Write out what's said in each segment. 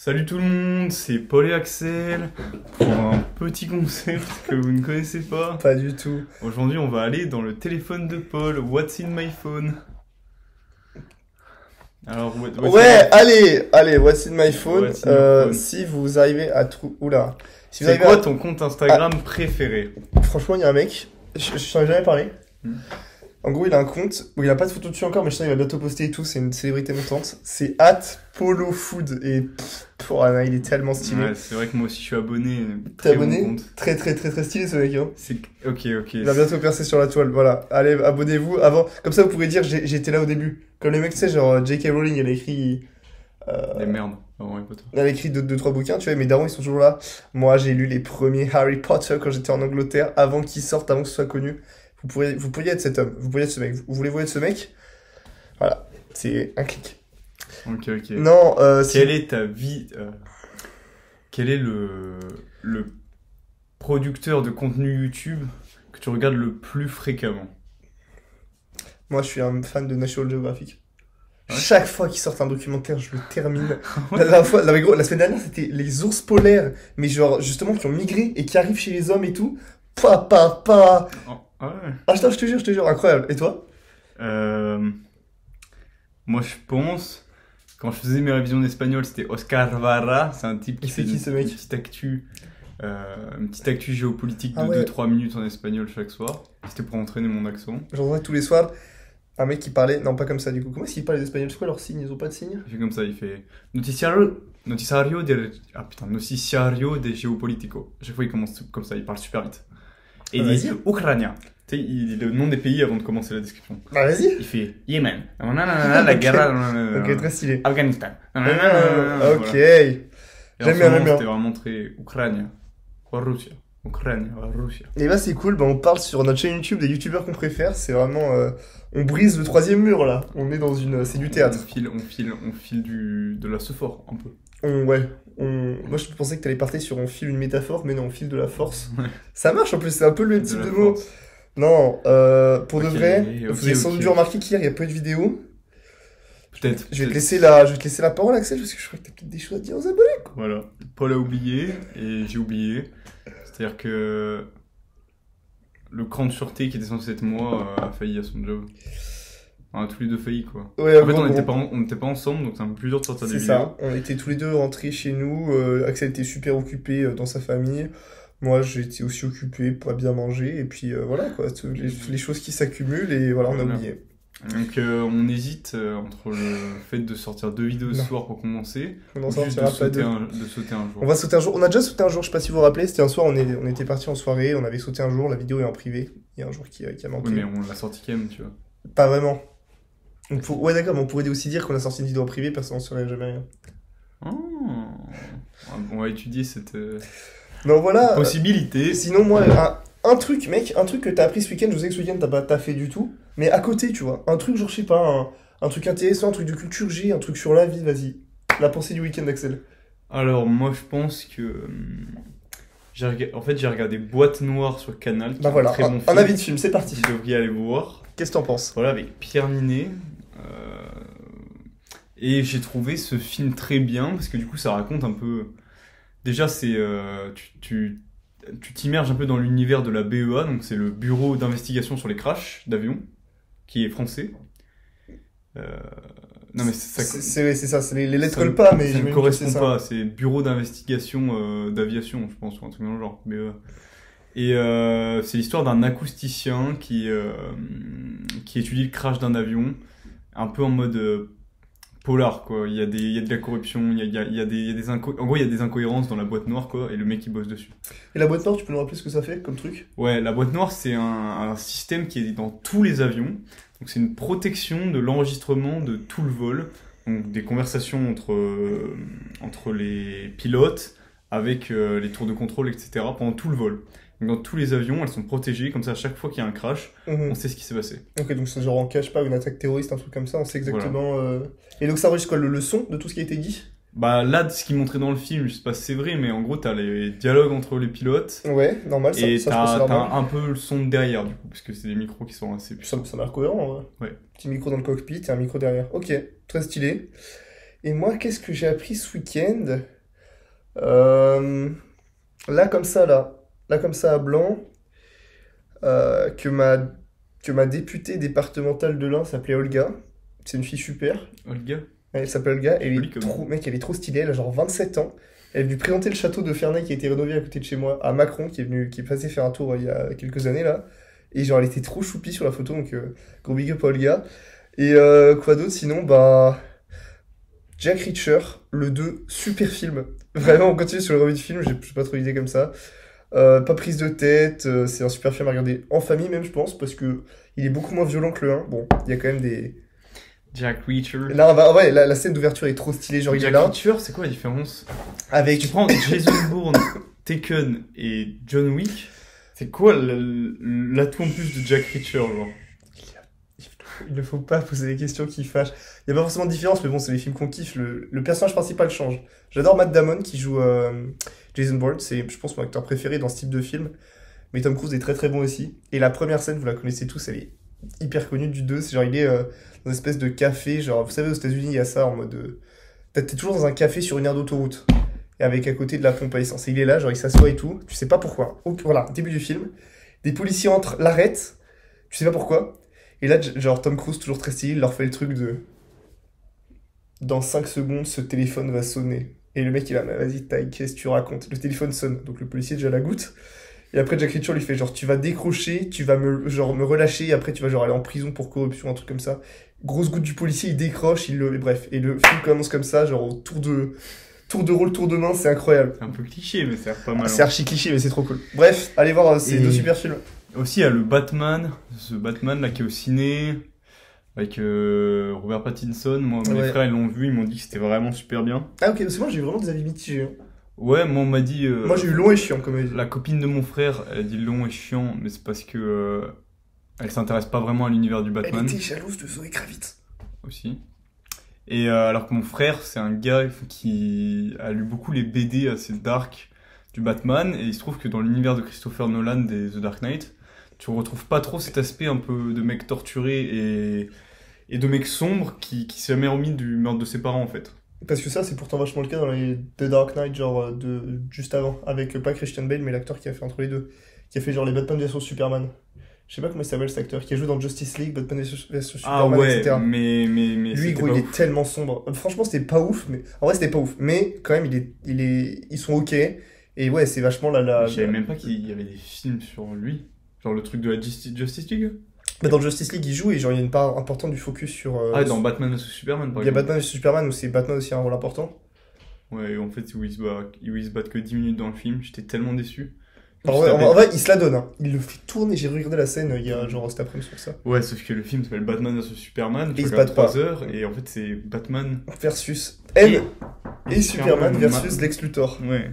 Salut tout le monde, c'est Paul et Axel pour un petit concept que vous ne connaissez pas. Pas du tout. Aujourd'hui, on va aller dans le téléphone de Paul. What's in my phone? Alors, Ouais, allez, what's in my phone. What's in your phone. Si vous arrivez à trouver... Oula. Si vous c'est arrivez quoi à... ton compte Instagram préféré? Franchement, il y a un mec, je t'en ai jamais parlé. Hmm. En gros, il a un compte, bon, il a pas de photo dessus encore, mais je sais qu'il va bientôt poster et tout, c'est une célébrité montante. C'est @polofood et il est tellement stylé. Ouais, c'est vrai que moi aussi je suis abonné. T'es Très bon abonné? compte. Très stylé ce mec, hein. C'est... Ok. Il va bientôt percer sur la toile, voilà. Allez, abonnez-vous avant. Comme ça, vous pourrez dire j'étais là au début. Comme les mecs, tu sais, genre J.K. Rowling, elle a écrit. Des merdes avant Harry Potter. Elle a écrit 2-3 bouquins, tu vois, mes darons ils sont toujours là. Moi j'ai lu les premiers Harry Potter quand j'étais en Angleterre, avant qu'ils sortent, avant que ce soit connu. Vous pourriez être cet homme, vous pourriez être ce mec. Vous voulez être ce mec? Voilà, c'est un clic. Ok. Non, Quelle est ta vie Quel est le producteur de contenu YouTube que tu regardes le plus fréquemment? moi je suis un fan de National Geographic. Ouais. Chaque fois qu'ils sortent un documentaire, je le termine. La dernière fois, non, mais gros, la semaine dernière, c'était les ours polaires, mais genre, justement, qui ont migré et qui arrivent chez les hommes et tout. Pa. Oh, ah ouais. Ah, je te jure, incroyable. Et toi? Moi, je pense, quand je faisais mes révisions d'espagnol, c'était Oscar Vara. C'est un type qui C'est fait qui, ce mec? une petite actu géopolitique de Ah ouais. 2-3 minutes en espagnol chaque soir. C'était pour entraîner mon accent. J'entendais tous les soirs un mec qui parlait, non pas comme ça du coup. Comment est-ce qu'ils parlent les espagnols? C'est quoi leur signe? Ils ont pas de signe? Il fait comme ça, il fait noticiario de geopolítico. À chaque fois, il commence comme ça, il parle super vite. Et il dit Vas-y. Ukraine. Tu sais, il dit le nom des pays avant de commencer la description. Bah vas-y. Il fait Yémen, la Ok. guerre, Ok, très stylé. Afghanistan. Ok. Voilà. Et en J'aime ce bien, moment, j'aime bien. c'était vraiment très Ukraine, Russie. Ukraine, Russie. Et là c'est cool, bah on parle sur notre chaîne YouTube des youtubeurs qu'on préfère. C'est vraiment, on brise le troisième mur là. On est dans une, c'est du théâtre. On file de la sephore un peu. Moi je pensais que t'allais partir sur on file une métaphore, mais non, on file de la force. Ouais. Ça marche en plus, c'est un peu le même De type la de mot. force. Non, pour de Ok, vrai, ok, vous avez sans doute ok. dû remarquer qu'hier il y a pas eu de vidéo. Peut-être. Je vais te peut-être. laisser la parole, Axel, parce que je crois que t'as peut-être des choses à dire aux abonnés. Voilà. Paul a oublié et j'ai oublié. C'est-à-dire que le cran de sûreté qui était censé être moi a failli à son job. On a tous les deux failli quoi. Ouais, En fait, bon, on n'était pas ensemble, donc c'est un peu plus dur de sortir des c'est vidéos. ça. On était tous les deux rentrés chez nous. Axel était super occupé dans sa famille. Moi, j'étais aussi occupé pour bien manger. Et puis voilà, quoi. Les choses qui s'accumulent et voilà, on a Voilà. oublié. Donc on hésite entre le fait de sortir 2 vidéos ce Non. soir pour commencer, On en ou juste sortira pas deux. de sauter un jour. On va sauter un jour. On a déjà sauté un jour, je sais pas si vous vous rappelez. C'était un soir, on était partis en soirée. On avait sauté un jour. La vidéo est en privé. Il y a un jour qui a manqué. Oui, mais on l'a sorti quand même, tu vois. Pas vraiment. Ouais, d'accord, mais on pourrait aussi dire qu'on a sorti une vidéo en privé, personne n'en saurait jamais rien. On va étudier cette Non, voilà. possibilité. Sinon, moi, un truc, mec, un truc que t'as appris ce week-end, je sais que ce week-end t'as pas taffé du tout, mais à côté, tu vois, un truc, genre, je sais pas, un truc intéressant, un truc de culture G, un truc sur la vie, vas-y. La pensée du week-end, Axel. Alors, moi, je pense que... j'ai regardé Boîte Noire sur Canal, qui Bah est voilà, un très bon un film. avis de film, c'est parti. Vous devriez aller voir. Qu'est-ce que t'en penses? Voilà, avec Pierre Ninet. Et j'ai trouvé ce film très bien, parce que du coup, ça raconte un peu... Déjà, c'est... tu t'immerges un peu dans l'univers de la BEA, donc c'est le Bureau d'investigation sur les crashs d'avions, qui est français. Non mais C'est ça, c'est les lettres ça collent pas, mais ça ne j'imagine que correspond c'est ça. pas, c'est Bureau d'investigation d'aviation, je pense, ou un truc dans le genre. Mais, et c'est l'histoire d'un acousticien qui étudie le crash d'un avion, un peu en mode polar, quoi. Il y a de la corruption, il y a des en gros, il y a des incohérences dans la boîte noire, quoi, et le mec il bosse dessus. Et la boîte noire, tu peux nous rappeler ce que ça fait comme truc? Ouais, la boîte noire, c'est un système qui est dans tous les avions. Donc c'est une protection de l'enregistrement de tout le vol. Donc des conversations entre les pilotes, avec les tours de contrôle, etc. pendant tout le vol. Donc dans tous les avions, elles sont protégées, comme ça à chaque fois qu'il y a un crash, on sait ce qui s'est passé. Ok, donc c'est genre on cache pas une attaque terroriste, un truc comme ça, on sait exactement... Et donc ça enregistre quoi, le son de tout ce qui a été dit? Bah là, ce qu'ils montraient dans le film, je sais pas si c'est vrai, mais en gros, t'as les dialogues entre les pilotes, Ouais, normal, et ça je pense que c'est t'as normal. un peu le son derrière, du coup, parce que c'est des micros qui sont assez puissants. Ça m'a l'air cohérent, ouais. Ouais. Petit micro dans le cockpit et un micro derrière. Ok, très stylé. Et moi, qu'est-ce que j'ai appris ce week-end? Euh, Là, comme ça, là, comme ça, à blanc, euh, que ma, que ma députée départementale de l'Ain s'appelait Olga. C'est une fille super. Olga. Elle s'appelle Olga. Elle Joli est comme trop, nom. mec, elle est trop stylée. Elle a genre 27 ans. Elle est venue présenter le château de Ferney qui a été rénové à côté de chez moi, à Macron, qui est passé faire un tour il y a quelques années là. Et genre, elle était trop choupie sur la photo, donc gros big up à Olga. Et quoi d'autre sinon? Bah. Jack Reacher, le 2, super film. Vraiment, on continue sur le revue de film, j'ai pas trop d'idées comme ça. Pas prise de tête, c'est un super film à regarder en famille même, je pense, parce que il est beaucoup moins violent que le 1. Bon, il y a quand même des... Jack Reacher. Là, ouais, la scène d'ouverture est trop stylée, genre il est Jack là, Reacher, c'est quoi la différence? Tu avec... prends Jason Bourne, Taken et John Wick, c'est quoi l'atout en plus de Jack Reacher, genre? Il ne faut pas poser des questions qui fâchent. Il n'y a pas forcément de différence, mais bon, c'est les films qu'on kiffe. Le personnage principal change. J'adore Matt Damon qui joue Jason Bourne. C'est, je pense, mon acteur préféré dans ce type de film. Mais Tom Cruise est très très bon aussi. Et la première scène, vous la connaissez tous, elle est hyper connue du 2. C'est genre, il est dans une espèce de café. Genre, vous savez, aux États-Unis, il y a ça en mode. T'es toujours dans un café sur une aire d'autoroute. Et avec à côté de la pompe à essence. Et il est là, genre, il s'assoit et tout. Tu sais pas pourquoi. Voilà, début du film. Des policiers entrent, l'arrêtent. Tu sais pas pourquoi. Et là, genre, Tom Cruise, toujours très stylé, il leur fait le truc de... Dans 5 secondes, ce téléphone va sonner. Et le mec, il a, mais vas-y, taille, qu'est-ce que tu racontes? Le téléphone sonne. Donc le policier, déjà la goutte. Et après, Jack Reacher lui fait, genre, tu vas décrocher, tu vas me relâcher, et après, tu vas, genre, aller en prison pour corruption, un truc comme ça. Grosse goutte du policier, il décroche, et bref. Et le film commence comme ça, genre, au tour de rôle, tour de main, c'est incroyable. C'est un peu cliché, mais ça a l'air pas mal. C'est archi cliché, mais c'est trop cool. Bref, allez voir, c'est Et- deux super films. Aussi, il y a le Batman, ce Batman là qui est au ciné, avec Robert Pattinson. Moi, mes Ouais. frères, ils l'ont vu, ils m'ont dit que c'était vraiment super bien. Ah, ok, c'est moi, j'ai eu vraiment des avis mitigés. Hein. Ouais, moi, on m'a dit. Moi, j'ai eu long et chiant, comme elle dit. La copine de mon frère, elle a dit long et chiant, mais c'est parce que elle s'intéresse pas vraiment à l'univers du Elle Batman était jalouse de Zoé Kravitz. aussi. Et alors que mon frère, c'est un gars qui a lu beaucoup les BD assez dark du Batman, et il se trouve que dans l'univers de Christopher Nolan des The Dark Knight, tu retrouves pas trop cet aspect un peu de mec torturé et de mec sombre qui s'est jamais remis du meurtre de ses parents en fait. Parce que ça, c'est pourtant vachement le cas dans les The Dark Knight, genre juste avant, avec pas Christian Bale, mais l'acteur qui a fait entre les deux, qui a fait genre les Batman vs Superman. Je sais pas comment il s'appelle cet acteur, qui a joué dans Justice League, Batman vs Ah Superman, ouais, etc. mais Lui, c'était gros, pas il est ouf. tellement sombre. Franchement, c'était pas ouf, mais en vrai, c'était pas ouf. Mais quand même, ils sont ok. Et ouais, c'est vachement Je savais même pas qu'il y avait des films sur lui. Genre le truc de la Justice League. Bah, dans Justice League, il joue et genre, il y a une part importante du focus sur. Ah, dans Batman vs Superman par Il y a exemple. Batman vs Superman où c'est Batman aussi a un rôle important. Ouais, en fait, où ils se battent que 10 minutes dans le film, j'étais tellement déçu. Alors, ouais, en vrai, il se la donne. Hein. Il le fait tourner. J'ai regardé la scène il y a genre cet après-midi sur ça. Ouais, sauf que le film s'appelle Batman vs Superman, Et tu ils se regardes battent pas. 3 heures, et en fait c'est Batman Versus M et Superman Superman versus Lex Luthor. Ouais.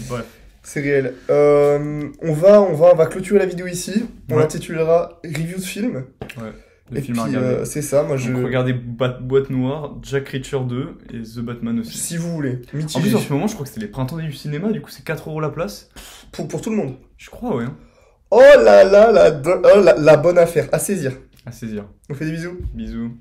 Bref. C'est réel. On va clôturer la vidéo ici. On Ouais. l'intitulera Review de film. Le Et film à puis regarder. c'est ça. Moi, Donc regardez Boîte Noire, Jack Reacher 2 et The Batman aussi. Si vous voulez. En Mitigé. plus, en ce moment, je crois que c'est les printemps du cinéma, du coup c'est 4 € la place. Pour tout le monde. Je crois, ouais. Hein. Oh là là, la bonne affaire. À saisir. À saisir. On fait des bisous. Bisous.